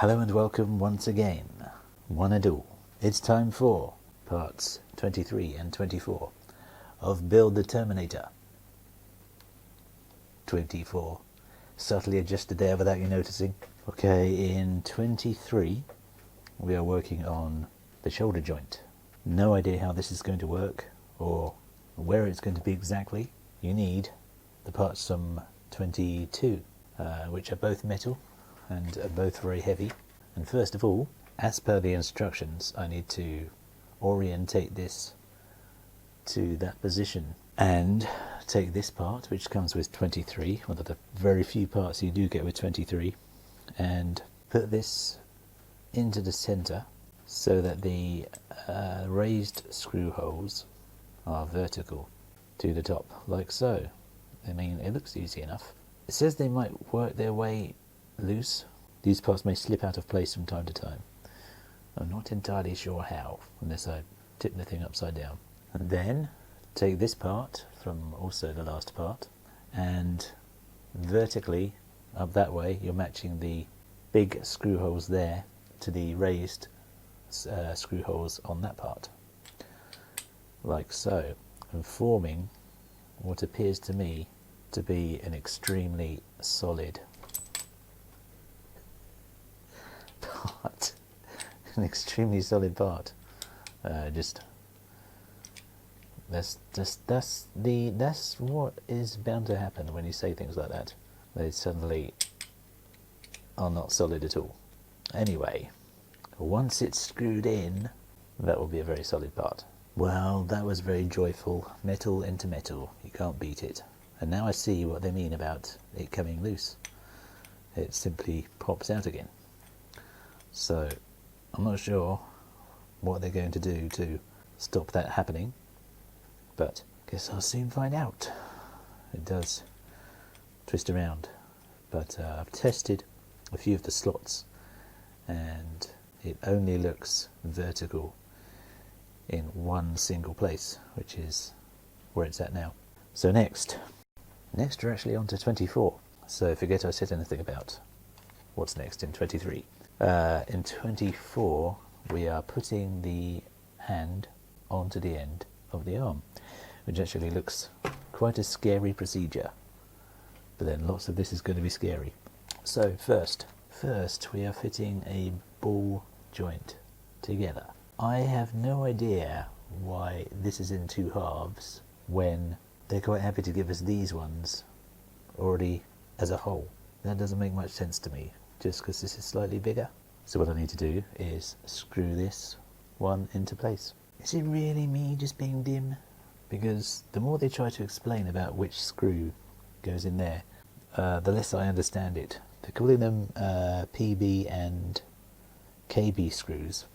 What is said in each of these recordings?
Hello and welcome once again, one and all. It's time for parts 23 and 24 of Build the Terminator. 24. Subtly adjusted there without you noticing. Okay, in 23 we are working on the shoulder joint. No idea how this is going to work or where it's going to be exactly. You need the parts from 22, which are both metal and are both very heavy. And first of all, as per the instructions, I need to orientate this to that position and take this part, which comes with 23, one of the very few parts you do get with 23, and put this into the center so that the raised screw holes are vertical to the top, like so. I mean, it looks easy enough. It says they might work their way loose. These parts may slip out of place from time to time. I'm not entirely sure how, unless I tip the thing upside down. And then take this part from also the last part and vertically up that way you're matching the big screw holes there to the raised screw holes on that part, like so, and forming what appears to me to be an extremely solid part. An extremely solid part. That's what is bound to happen when you say things like that. They suddenly are not solid at all. Anyway, once it's screwed in, that will be a very solid part. Well, that was very joyful. Metal into metal. You can't beat it. And now I see what they mean about it coming loose. It simply pops out again. So I'm not sure what they're going to do to stop that happening, but I guess I'll soon find out. It does twist around, but I've tested a few of the slots and it only looks vertical in one single place, which is where it's at now. So next we're actually on to 24, so forget I said anything about what's next in 23. In 24 we are putting the hand onto the end of the arm, which actually looks quite a scary procedure, but then lots of this is going to be scary. So first we are fitting a ball joint together. I have no idea why this is in two halves when they're quite happy to give us these ones already as a whole. That doesn't make much sense to me, just because this is slightly bigger. So what I need to do is screw this one into place. Is it really me just being dim? Because the more they try to explain about which screw goes in there, the less I understand it. They're calling them PB and KB screws,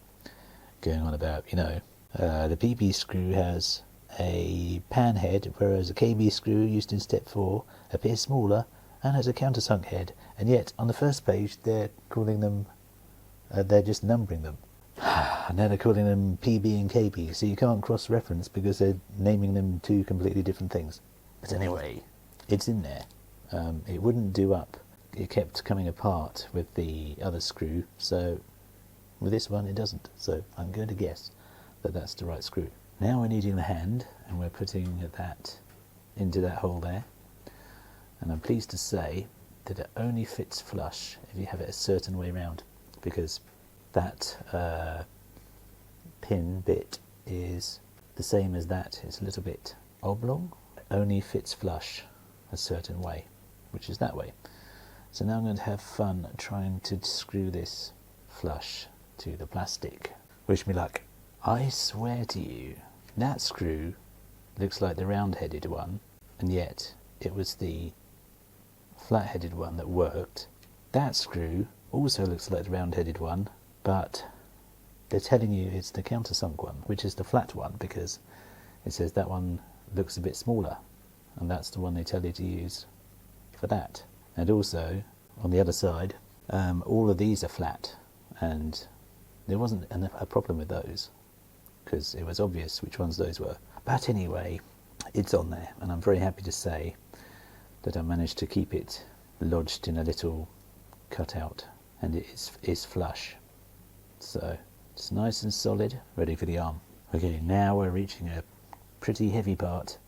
going on about, the PB screw has a pan head, whereas a KB screw used in step 4 appears smaller and has a countersunk head, and yet on the first page they're calling them, they're just numbering them. And now they're calling them PB and KB, so you can't cross-reference because they're naming them two completely different things. But anyway, it's in there. It wouldn't do up. It kept coming apart with the other screw, so with this one it doesn't. So I'm going to guess that that's the right screw. Now we're needing the hand, and we're putting that into that hole there. And I'm pleased to say that it only fits flush if you have it a certain way round, because that pin bit is the same as that. It's a little bit oblong. It only fits flush a certain way, which is that way. So now I'm going to have fun trying to screw this flush to the plastic. Wish me luck. I swear to you, that screw looks like the round-headed one, and yet it was the flat-headed one that worked. That screw also looks like the round-headed one, but they're telling you it's the countersunk one, which is the flat one, because it says that one looks a bit smaller, and that's the one they tell you to use for that. And also, on the other side, all of these are flat, and there wasn't a problem with those, because it was obvious which ones those were. But anyway, it's on there, and I'm very happy to say that I managed to keep it lodged in a little cutout and it is flush. So it's nice and solid, ready for the arm. Okay, now we're reaching a pretty heavy part.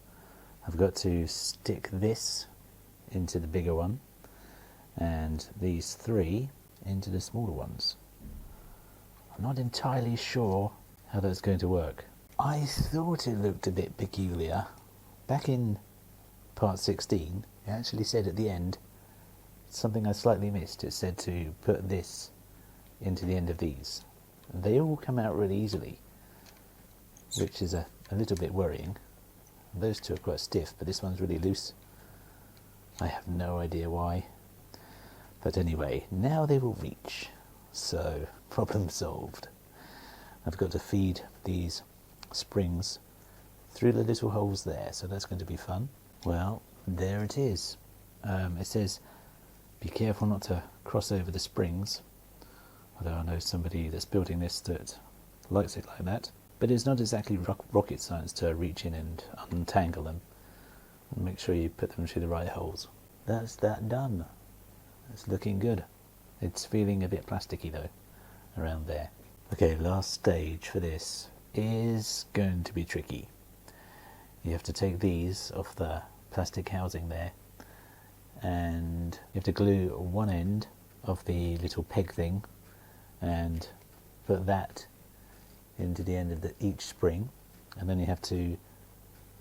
I've got to stick this into the bigger one and these 3 into the smaller ones. I'm not entirely sure how that's going to work. I thought it looked a bit peculiar. Back in part 16, it actually said at the end, something I slightly missed, it said to put this into the end of these. They all come out really easily, which is a little bit worrying. Those 2 are quite stiff, but this one's really loose. I have no idea why. But anyway, now they will reach. So, problem solved. I've got to feed these springs through the little holes there, so that's going to be fun. Well, there it is. It says, be careful not to cross over the springs. Although I know somebody that's building this that likes it like that. But it's not exactly rocket science to reach in and untangle them. And make sure you put them through the right holes. That's that done. It's looking good. It's feeling a bit plasticky though, around there. Okay, last stage for this is going to be tricky. You have to take these off the plastic housing there, and you have to glue one end of the little peg thing and put that into the end of each spring, and then you have to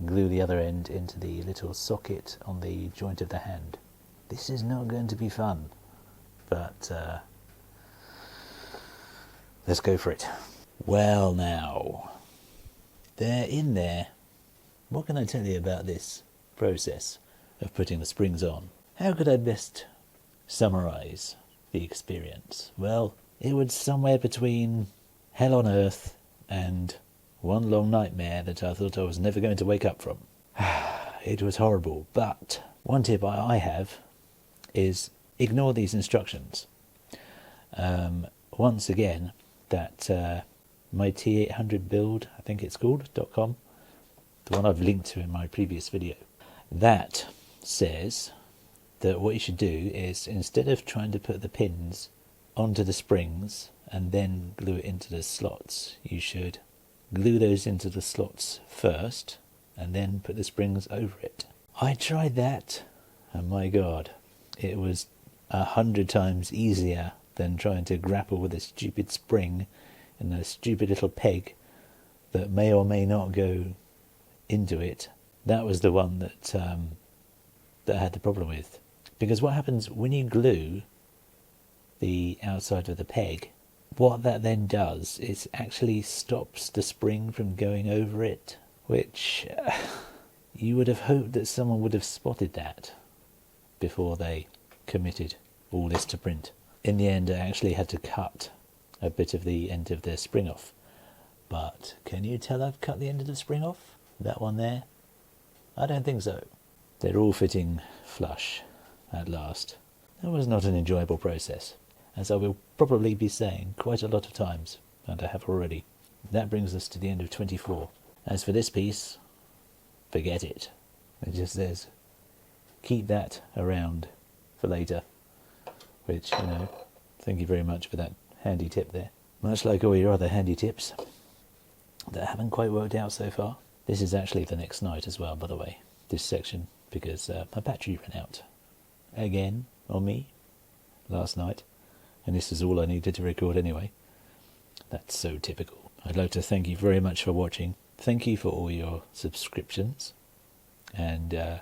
glue the other end into the little socket on the joint of the hand. This is not going to be fun, but let's go for it. Well now, they're in there. What can I tell you about this process of putting the springs on? How could I best summarise the experience? Well, it was somewhere between hell on earth and one long nightmare that I thought I was never going to wake up from. It was horrible, but one tip I have is ignore these instructions. Once again, that my T800 build, I think it's called, .com, the one I've linked to in my previous video, that says that what you should do is, instead of trying to put the pins onto the springs and then glue it into the slots, you should glue those into the slots first and then put the springs over it. I tried that, and my god, it was 100 times easier than trying to grapple with a stupid spring and a stupid little peg that may or may not go into it. That was the one that I had the problem with. Because what happens when you glue the outside of the peg, what that then does is actually stops the spring from going over it, which you would have hoped that someone would have spotted that before they committed all this to print. In the end, I actually had to cut a bit of the end of the spring off. But can you tell I've cut the end of the spring off? That one there? I don't think so. They're all fitting flush at last. That was not an enjoyable process, as I will probably be saying quite a lot of times, and I have already. That brings us to the end of 24. As for this piece, forget it. It just says, keep that around for later. Which, you know, thank you very much for that handy tip there. Much like all your other handy tips that haven't quite worked out so far. This is actually the next night as well, by the way, this section, because my battery ran out again on me last night, and this is all I needed to record anyway. That's so typical. I'd like to thank you very much for watching. Thank you for all your subscriptions, and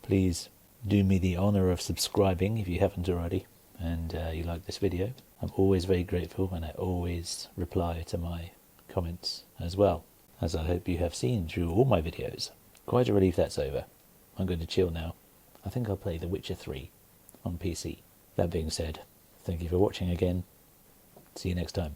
please do me the honour of subscribing if you haven't already, and you like this video. I'm always very grateful, and I always reply to my comments as well, as I hope you have seen through all my videos. Quite a relief that's over. I'm going to chill now. I think I'll play The Witcher 3 on PC. That being said, thank you for watching again. See you next time.